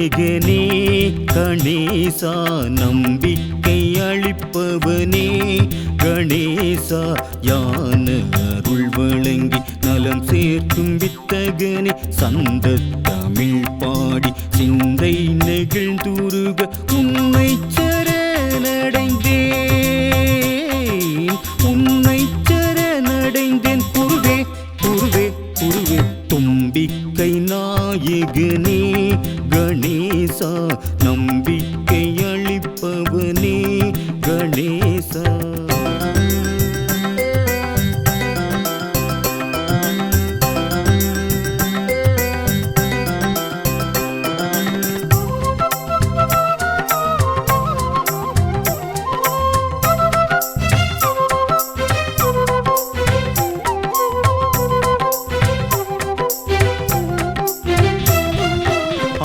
நாயகனே கணேசா நம்பிக்கை அளிப்பவனே கணேசா யான அருள் வழங்கி நலம் சேர்க்கும் வித்தகனே சந்த தமிழ் பாடி சிந்தை நெகிழ்ந்துருக உன்னை சரணடைந்தேன் உன்னை சரணடைந்தேன் குருவே குருவே குருவே தும்பிக்கை நாயகனே கணேசா நம்பிக்கை அளிப்பவனே கணேசா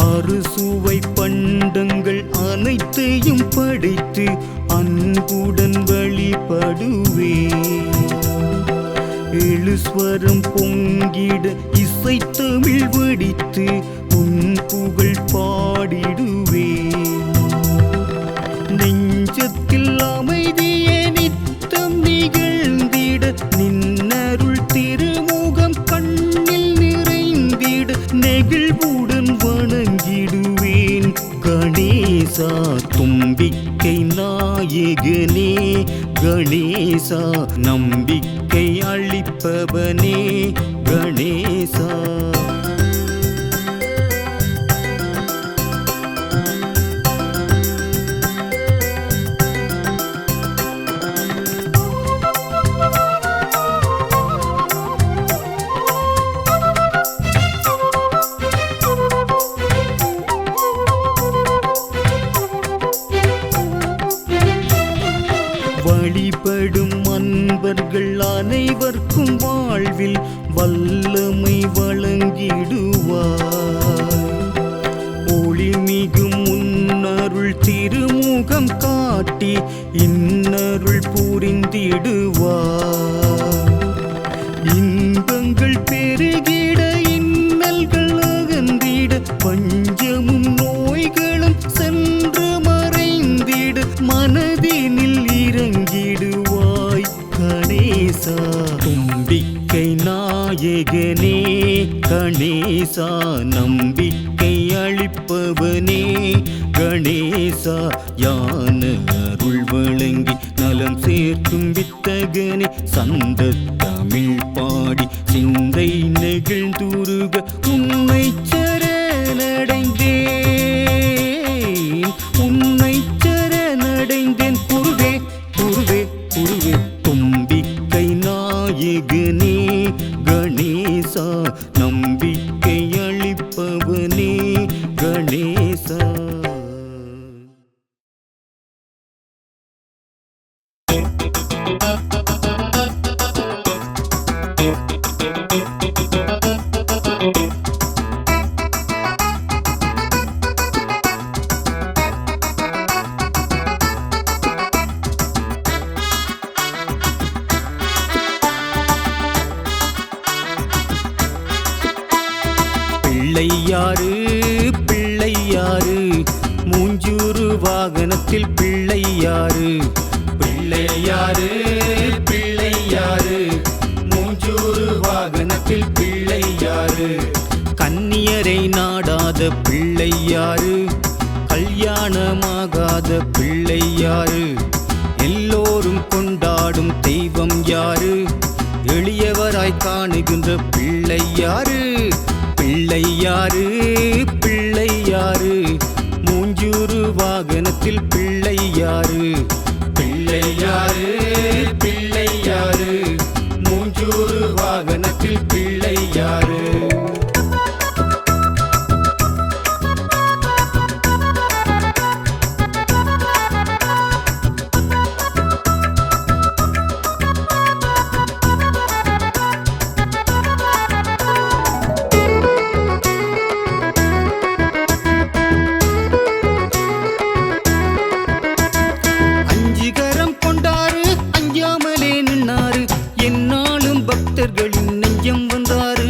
அறுசுவை பண்டங்கள் அனைத்தையும் படைத்து அன்புடன் வழிபடுவே எழுஸ்வரம் பொங்கிட இசைத்தமிழ் வடித்து உன் புகழ் பாடிடுவே நெஞ்சத்தில் அமைதியே நித்தம் நிகழ்ந்திட நின்னருள் திருமுகம் கண்ணில் நிறைந்திட நெகிழ்வுடன் வணங்கிடுவேன் கணேசா தும்பிக்கை நாயகனே கணேசா நம்பிக்கை அளிப்பவனே கணேசா வழிபடும் அன்பர்கள் அனைவர்க்கும் வாழ்வில் வல்லமை வழங்கிடுவார் ஒளிமிகும் முன்னருள் திருமுகம் காட்டி இன்னருள் புரிந்திடுவார் இன்பங்கள் பெருகிட இன்னல்கள் அகன்றிட பஞ்சமும் நோய்களும் சென்று மறைந்திட மனதினில் இறங்கிடுவாய் கணேசா தும்பிக்கை நாயகனே கணேசா நம்பிக்கை அளிப்பவனே கணேசா யான அருள் வழங்கி நலம் சேர்க்கும் வித்தகனே சந்த தமிழ் பாடி சிந்தை நெகிழ்ந்துருக உன்னை சரணடைந்தேன் உன்னை சரணடைந்தேன் குருவே குருவே குருவே தும்பிக்கை நாயகனே கணேசா நம்பிக்கை அளிப்பவனே கணேசா பிள்ளையாறு பிள்ளையாறு மூஞ்சூறு வாகனத்தில் பிள்ளையாறு பிள்ளையாறு பிள்ளையாறு மூஞ்சூறு வாகனத்தில் பிள்ளையாறு கன்னியரை நாடாத பிள்ளையாறு கல்யாணமாகாத பிள்ளையாறு எல்லோரும் கொண்டாடும் தெய்வம் யாரு எளியவராய் காணுகின்ற பிள்ளையாறு பிள்ளையாறு பிள்ளையாறு மூஞ்சூறு வாகனத்தில் பிள்ளையாறு பிள்ளையாறு பிள்ளையாறு மூஞ்சூறு வாகனத்தில் பிள்ளையாறு பக்தர்களின் நெஞ்சம் வந்தாரு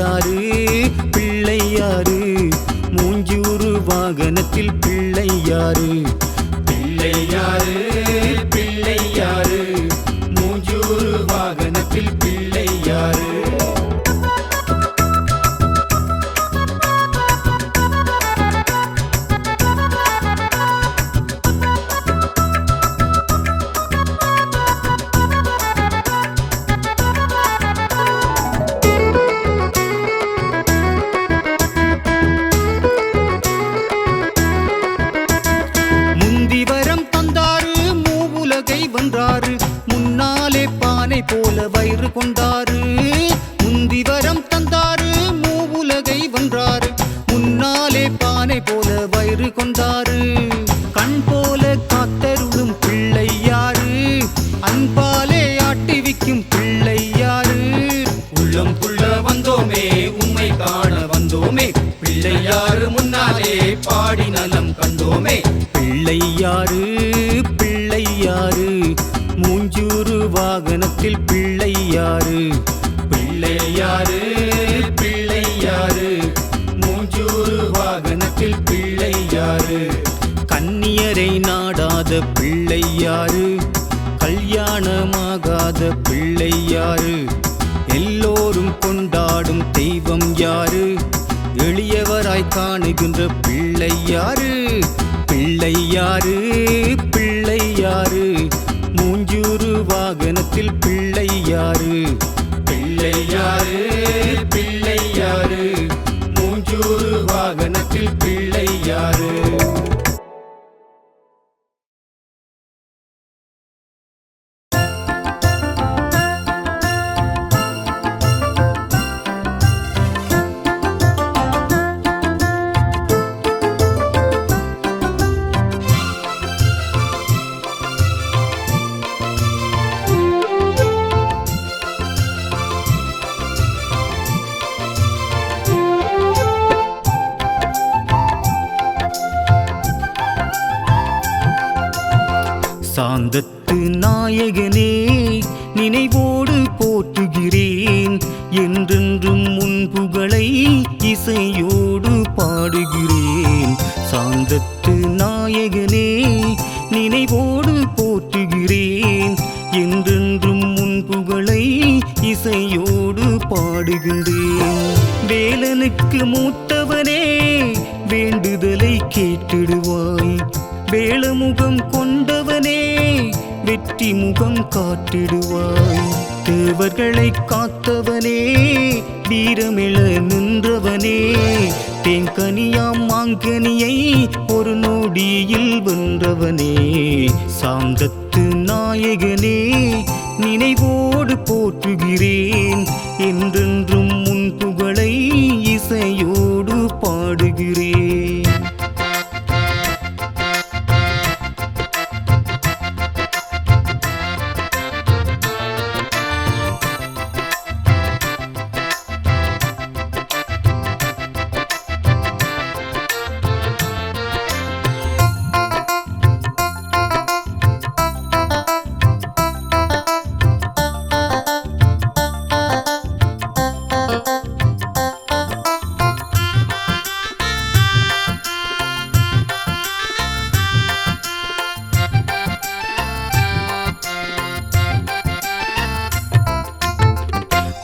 யாரு பிள்ளை யாரு மூஞ்சூறு வாகனத்தில் பிள்ளை யாரு பிள்ளை யாரு பிள்ளை யாரு மூஞ்சூறு வாகனத்தில் பிள்ளை யாரு முன்னாலே பானை போல வயிறு கொண்டாரு முந்திவரம் தந்தாரு மூவுலகை வென்றாரு முன்னாலே பானை போல வயிறு கொண்டாரு கண் போல காத்தருளும் பிள்ளை யாரு அன்பாலே ஆட்டிவிக்கும் பிள்ளை யாரு உள்ளம் குள்ள வந்தோமே உம்மை காண வந்தோமே பிள்ளை யாரு முன்னாலே பாடி நலம் கண்டோமே பிள்ளை யாரு பிள்ளை யாரு மூஞ்சூறு வாகனத்தில் பிள்ளை யாரு பிள்ளை யாரு பிள்ளை யாரு மூஞ்சூறு வாகனத்தில் பிள்ளை யாரு கன்னியரை நாடாத பிள்ளை யாரு கல்யாணமாகாத பிள்ளை யாரு எல்லோரும் கொண்டாடும் தெய்வம் யாரு எளியவராய் காணுகின்ற பிள்ளை யாரு பிள்ளை யாரு பிள்ளை யாரு மூஞ்சூறு வாகனத்தில் பிள்ளை யாரு பிள்ளை யாரு பிள்ளை யாரு மூஞ்சூறு வாகனத்தில் பிள்ளை யாரு சாந்தத்து நாயகனே நினைவோடு போற்றுகிறேன் என்றென்றும் உன் புகழை இசையோடு பாடுகிறேன் சாந்தத்து நாயகனே நினைவோடு போற்றுகிறேன் என்றென்றும் உன் புகழை இசையோடு பாடுகின்றேன் வேலனுக்கு மூத்தவனே வேண்டுதலை கேட்டிடுவாய் வேளமுகம் கொண்டவனே வெற்றி முகம் காட்டிடுவாய் தேவர்களை காத்தவனே வீரமிழ நின்றவனே தேங்கனியாம் மாங்கனியை ஒரு நொடியில் வென்றவனே சாந்தத்து நாயகனே நினைவோடு போற்றுகிறேன் என்றென்றும் உன் புகழை இசையோடு பாடுகிறேன்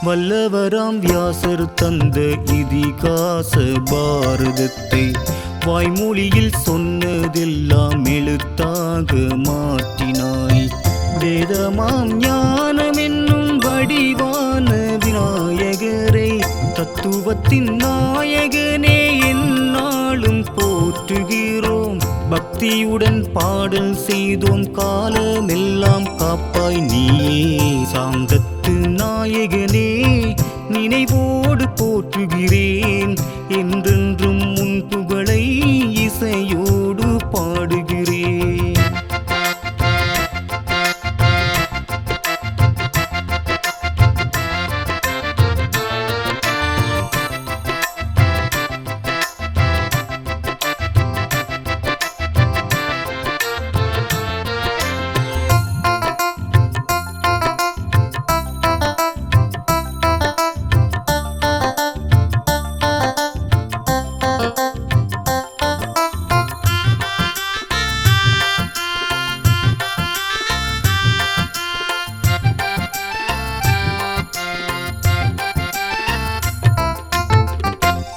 வல்லவராம் வியாசர் தந்த இதிகாச பாரதத்தை வாய்மொழியில் சொன்னதெல்லாம் எழுத்தாக மாற்றினாய் வேதமாம் ஞானம் என்னும் வடிவான விநாயகரை தத்துவத்தின் நாயகனே எந்நாளும் போற்றுகிறோம் பக்தியுடன் பாடல் செய்தோம் காலமெல்லாம் காப்பாய் நீயே சாந்தத்து நாயகனே நினைவோடு போற்றுகிறேன் என்றென்றும் உன் புகழை இசையோடு பாடுகிறேன்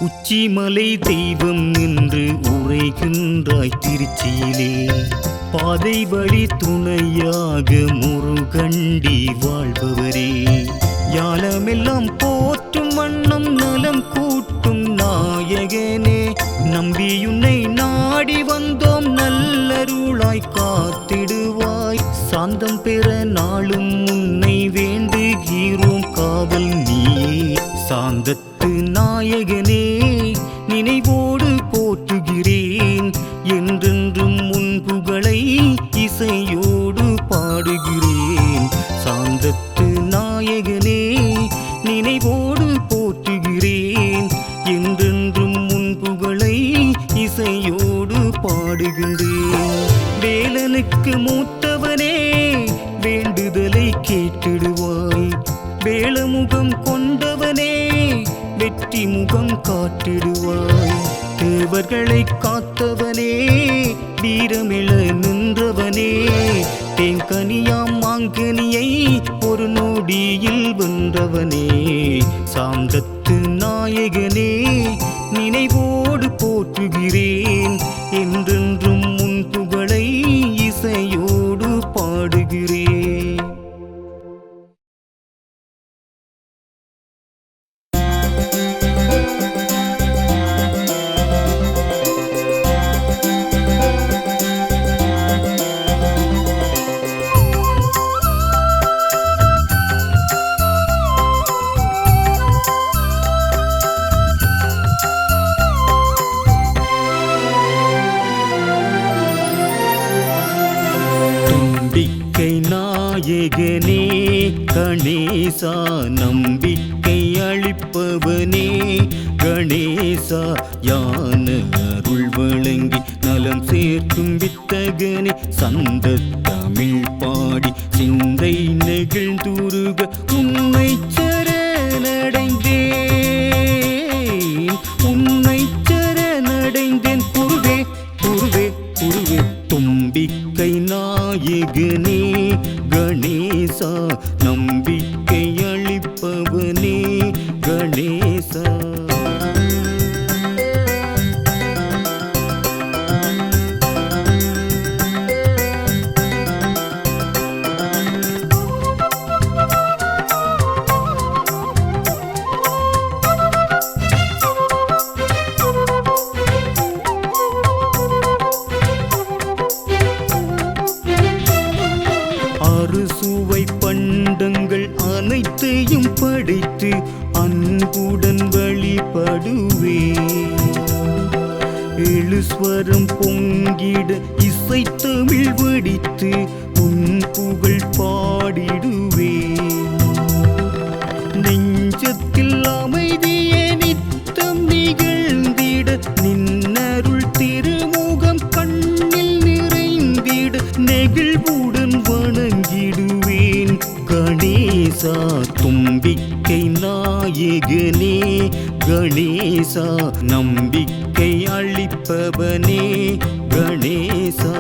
உச்சிமலை தெய்வம் என்று உரைகின்றாய் திருச்சியிலே. பாதை வழி துணையாக முருகண்டி வாழ்பவரே, ஞானமெல்லாம் போற்றும் வண்ணம் நலம் கூட்டும் நாயகனே, நம்பியுன்னை நாடி வந்தோம் நல்லருளாய் காத்திடுவாய். சாந்தம் பெற நாளும் உன்னை வேண்டுகிறோம் காவல் நீயே. சாந்தத்து நாயகனே நினைவோடு போற்றுகிறேன், என்றென்றும் உன் புகழை இசையோடு பாடுகிறேன். சாந்தத்து நாயகனே நினைவோடு போற்றுகிறேன், என்றென்றும் உன் புகழை இசையோடு பாடுகின்றேன். வேலனுக்கு மூத்தவனே வேண்டுதலை கேட்டிடுவாய், வேளமுகம் கொண்டவனே வெற்றி முகம் காட்டிடுவாய். தேவர்களை காத்தவனே வீரமிழ நின்றவனே, தேங்கனியாம் மாங்கனியை ஒரு நொடியில் வென்றவனே. சாந்தத்து நாயகனே நினைவோடு போற்றுகிறேன், என்றென்றும் உன் புகழை இசையோடு பாடுகிறேன். நம்பிக்கை நாயகனே கணேசா, நம்பிக்கை அளிப்பவனே கணேசா, யான அருள் வழங்கி நலம் சேர்க்கும் வித்தகனே. சந்த தமிழ் பாடி சிந்தை நெகிழ்ந்துருக உன்னை சரணடைந்தேன், உன்னை சரணடைந்தேன் குருவே குருவே குருவே. தும்பிக்கை நாயகனே கணேசா, நம்பிக்கை அளிப்பவனே கணேசா. அறுசுவை பண்டங்கள் அனைத்தையும் படைத்து அன்புடன் வழிபடுவே. எழுஸ்வரம் பொங்கிட இசைத்தமிழ் வடித்து உன் புகழ் பாடிடுவே. நெஞ்சத்தில் அமைதியே நித்தம் நிகழ்ந்திட நின்னருள் திருமுகம் கண்ணில் நிறைந்திட நெகிழ்வுடன் வணங்கிடுவேன் கணேசா. தும்பிக்கை நாயகனே கணேசா, நம்பிக்கை அளிப்பவனே கணேசா.